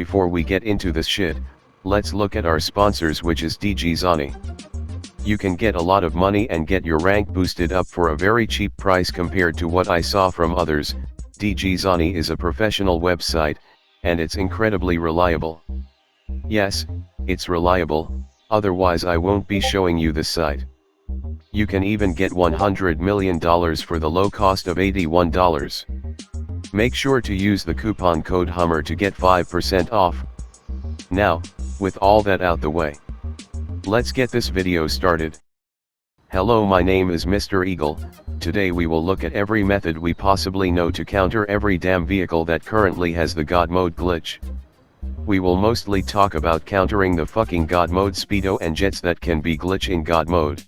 before we get into this shit, let's look at our sponsors, which is DG Zani. You can get a lot of money and get your rank boosted up for a very cheap price compared to what I saw from others. DG Zani is a professional website, and it's incredibly reliable. Yes, it's reliable, otherwise I won't be showing you this site. You can even get $100 million for the low cost of $81. Make sure to use the coupon code HUMMER to get 5% off. Now, with all that out the way, let's get this video started. Hello, my name is Mr. Eagle. Today we will look at every method we possibly know to counter every damn vehicle that currently has the Godmode glitch. We will mostly talk about countering the fucking Godmode Speedo and Jets that can be glitch in Godmode.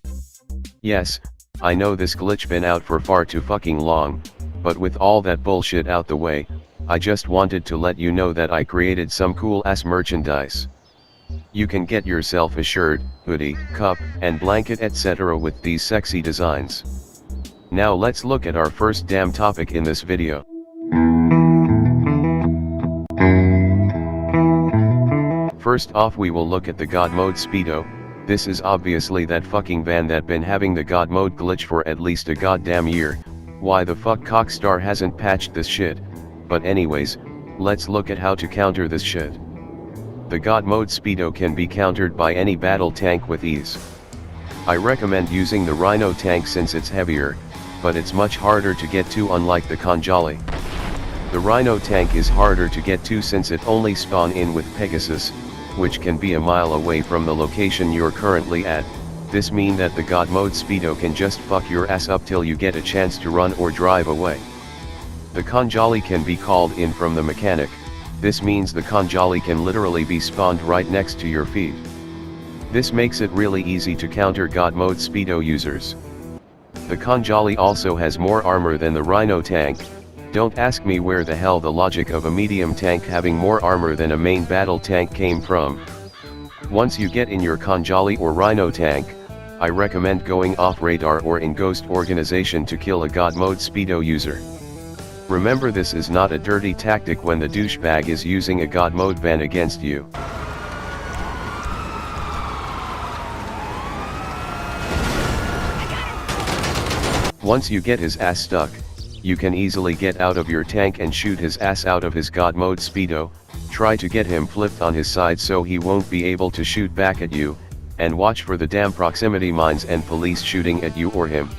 Yes, I know this glitch been out for far too fucking long, but with all that bullshit out the way, I just wanted to let you know that I created some cool ass merchandise. You can get yourself a shirt, hoodie, cup, and blanket etc. with these sexy designs. Now let's look at our first damn topic in this video. First off, we will look at the Godmode Speedo. This is obviously that fucking van that been having the Godmode glitch for at least a goddamn year. Why the fuck Cockstar hasn't patched this shit? But anyways, let's look at how to counter this shit. The Godmode Speedo can be countered by any battle tank with ease. I recommend using the Rhino tank since it's heavier, but it's much harder to get to, unlike the Conjali. The Rhino tank is harder to get to since it only spawn in with Pegasus, which can be a mile away from the location you're currently at. This means that the Godmode Speedo can just fuck your ass up till you get a chance to run or drive away. The Conjali can be called in from the mechanic. This means the Conjali can literally be spawned right next to your feet. This makes it really easy to counter Godmode Speedo users. The Conjali also has more armor than the Rhino tank. Don't ask me where the hell the logic of a medium tank having more armor than a main battle tank came from. Once you get in your Conjali or Rhino tank, I recommend going off radar or in ghost organization to kill a Godmode Speedo user. Remember, this is not a dirty tactic when the douchebag is using a Godmode van against you. Once you get his ass stuck, you can easily get out of your tank and shoot his ass out of his Godmode Speedo. Try to get him flipped on his side so he won't be able to shoot back at you, and watch for the damn proximity mines and police shooting at you or him.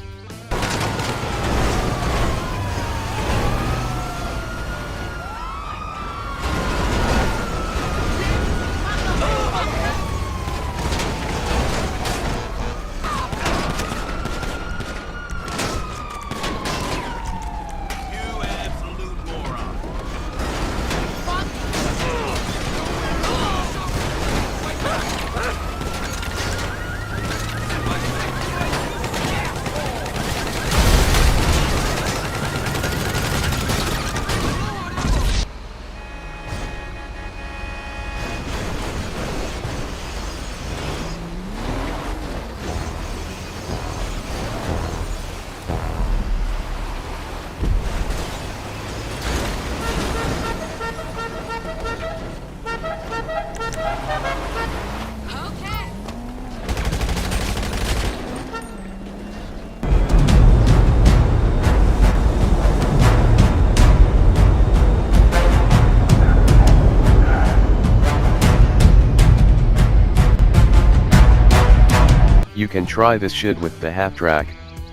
You can try this shit with the half track,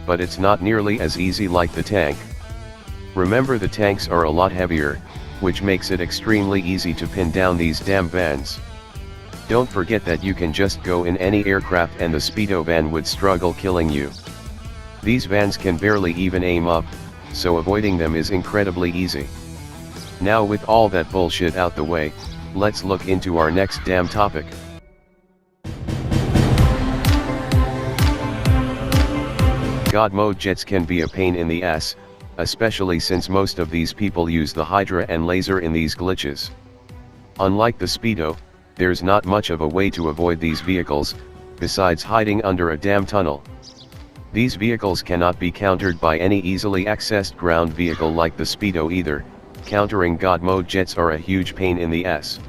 but it's not nearly as easy like the tank. Remember, the tanks are a lot heavier, which makes it extremely easy to pin down these damn vans. Don't forget that you can just go in any aircraft and the Speedo van would struggle killing you. These vans can barely even aim up, so avoiding them is incredibly easy. Now, with all that bullshit out the way, let's look into our next damn topic. Godmode Jets can be a pain in the ass, especially since most of these people use the hydra and lazer in these glitches. Unlike the Speedo, there's not much of a way to avoid these vehicles, besides hiding under a damn tunnel. These vehicles cannot be countered by any easily accessed ground vehicle like the Speedo either. Countering Godmode Jets are a huge pain in the ass.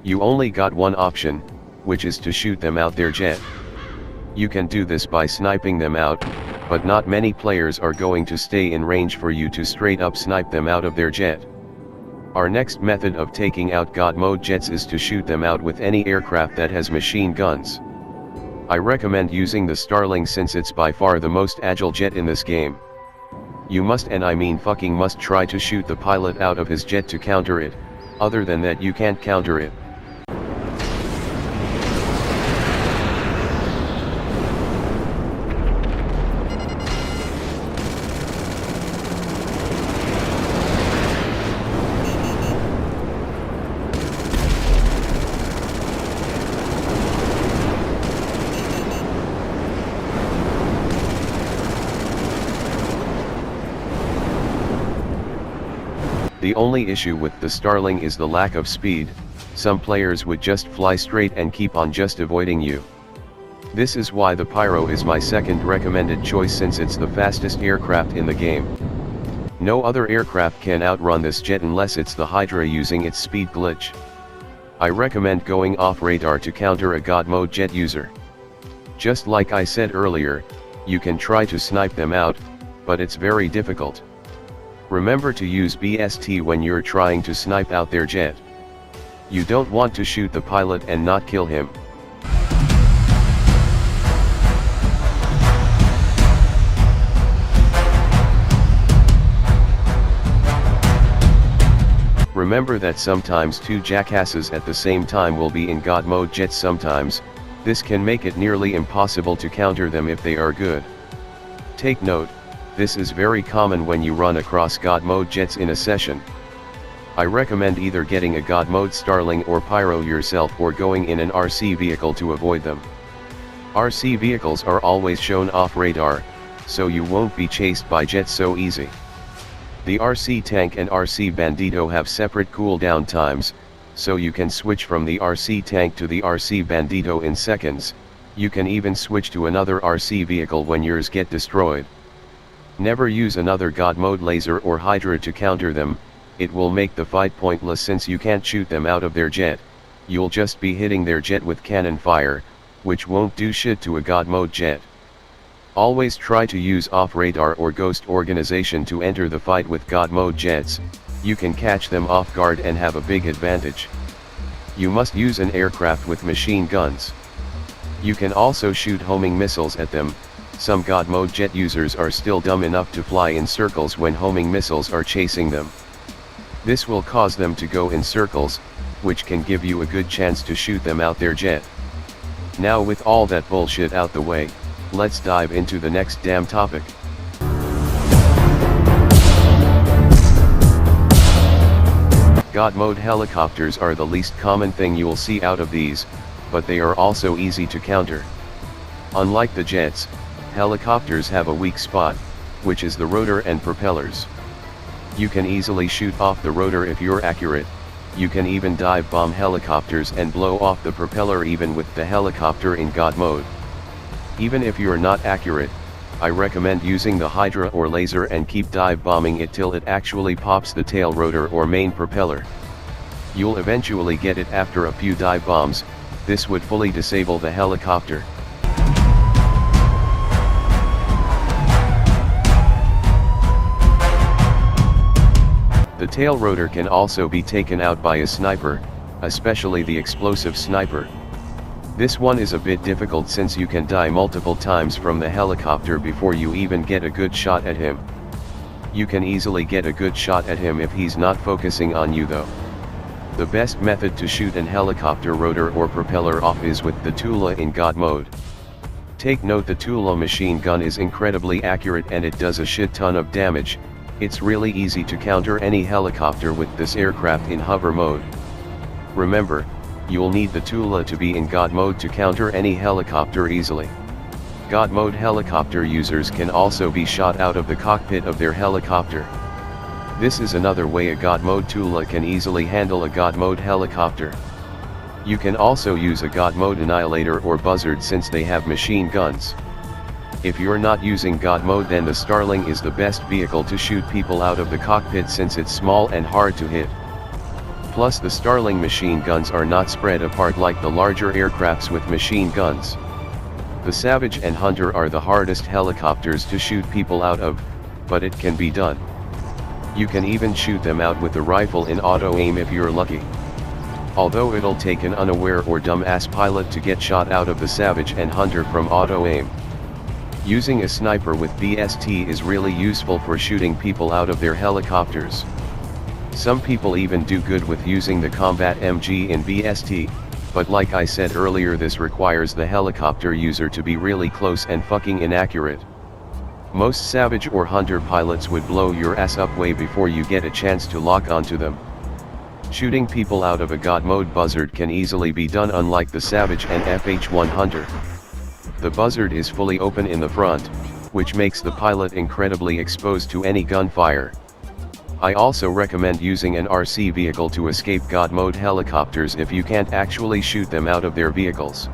You only got one option, which is to shoot them out their jet. You can do this by sniping them out, but not many players are going to stay in range for you to straight up snipe them out of their jet. Our next method of taking out Godmode Jets is to shoot them out with any aircraft that has machine guns. I recommend using the Starling since it's by far the most agile jet in this game. You must, and I mean fucking must, try to shoot the pilot out of his jet to counter it. Other than that you can't counter it. The only issue with the Starling is the lack of speed. Some players would just fly straight and keep on just avoiding you. This is why the Pyro is my second recommended choice, since it's the fastest aircraft in the game. No other aircraft can outrun this jet unless it's the Hydra using its speed glitch. I recommend going off radar to counter a Godmode jet user. Just like I said earlier, you can try to snipe them out, but it's very difficult. Remember to use BST when you're trying to snipe out their jet. You don't want to shoot the pilot and not kill him. Remember that sometimes two jackasses at the same time will be in Godmode Jets sometimes. This can make it nearly impossible to counter them if they are good. Take note. This is very common when you run across Godmode Jets in a session. I recommend either getting a Godmode Starling or Pyro yourself or going in an RC vehicle to avoid them. RC vehicles are always shown off radar, so you won't be chased by jets so easy. The RC tank and RC Bandito have separate cooldown times, so you can switch from the RC tank to the RC Bandito in seconds. You can even switch to another RC vehicle when yours get destroyed. Never use another Godmode lazer or hydra to counter them. It will make the fight pointless since you can't shoot them out of their jet. You'll just be hitting their jet with cannon fire, which won't do shit to a Godmode jet. Always try to use off-radar or ghost organization to enter the fight with Godmode Jets. You can catch them off guard and have a big advantage. You must use an aircraft with machine guns. You can also shoot homing missiles at them. Some Godmode jet users are still dumb enough to fly in circles when homing missiles are chasing them. This will cause them to go in circles, which can give you a good chance to shoot them out their jet. Now with all that bullshit out the way, let's dive into the next damn topic. Godmode helicopters are the least common thing you'll see out of these, but they are also easy to counter. Unlike the jets, helicopters have a weak spot, which is the rotor and propellers. You can easily shoot off the rotor if you're accurate. You can even dive bomb helicopters and blow off the propeller even with the helicopter in Godmode. Even if you're not accurate, I recommend using the hydra or laser and keep dive bombing it till it actually pops the tail rotor or main propeller. You'll eventually get it after a few dive bombs. This would fully disable the helicopter. The tail rotor can also be taken out by a sniper, especially the explosive sniper. This one is a bit difficult since you can die multiple times from the helicopter before you even get a good shot at him. You can easily get a good shot at him if he's not focusing on you though. The best method to shoot an helicopter rotor or propeller off is with the Tula in Godmode. Take note, the Tula machine gun is incredibly accurate and it does a shit ton of damage. It's really easy to counter any helicopter with this aircraft in hover mode. Remember, you'll need the Tula to be in Godmode to counter any helicopter easily. Godmode helicopter users can also be shot out of the cockpit of their helicopter. This is another way a Godmode Tula can easily handle a Godmode helicopter. You can also use a Godmode Annihilator or Buzzard since they have machine guns. If you're not using Godmode, then the Starling is the best vehicle to shoot people out of the cockpit since it's small and hard to hit. Plus the Starling machine guns are not spread apart like the larger aircrafts with machine guns. The Savage and Hunter are the hardest helicopters to shoot people out of, but it can be done. You can even shoot them out with the rifle in auto aim if you're lucky. Although it'll take an unaware or dumb-ass pilot to get shot out of the Savage and Hunter from auto aim. Using a sniper with BST is really useful for shooting people out of their helicopters. Some people even do good with using the combat MG in BST, but like I said earlier, this requires the helicopter user to be really close and fucking inaccurate. Most Savage or Hunter pilots would blow your ass up way before you get a chance to lock onto them. Shooting people out of a Godmode Buzzard can easily be done, unlike the Savage and Fh1 Hunter. The Buzzard is fully open in the front, which makes the pilot incredibly exposed to any gunfire. I also recommend using an RC vehicle to escape Godmode helicopters if you can't actually shoot them out of their vehicles.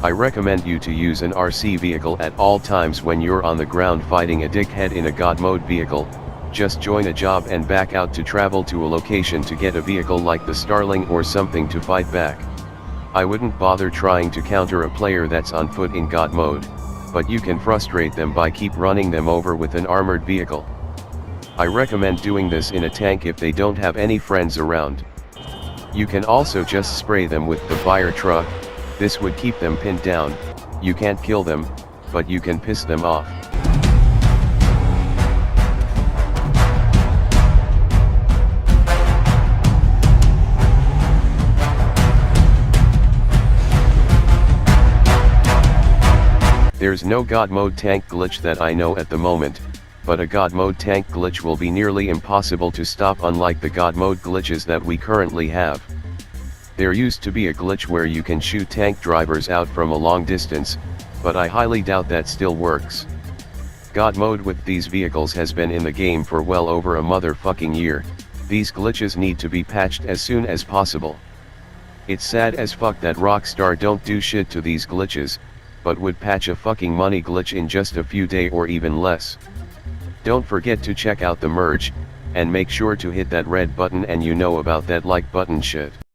I recommend you to use an RC vehicle at all times when you're on the ground fighting a dickhead in a Godmode vehicle. Just join a job and back out to travel to a location to get a vehicle like the Starling or something to fight back. I wouldn't bother trying to counter a player that's on foot in Godmode, but you can frustrate them by keep running them over with an armored vehicle. I recommend doing this in a tank if they don't have any friends around. You can also just spray them with the fire truck. This would keep them pinned down. You can't kill them, but you can piss them off. There's no Godmode tank glitch that I know at the moment, but a Godmode tank glitch will be nearly impossible to stop, unlike the Godmode glitches that we currently have. There used to be a glitch where you can shoot tank drivers out from a long distance, but I highly doubt that still works. Godmode with these vehicles has been in the game for well over a motherfucking year. These glitches need to be patched as soon as possible. It's sad as fuck that Rockstar don't do shit to these glitches, but would patch a fucking money glitch in just a few days or even less. Don't forget to check out the merch, and make sure to hit that red button and you know about that like button shit.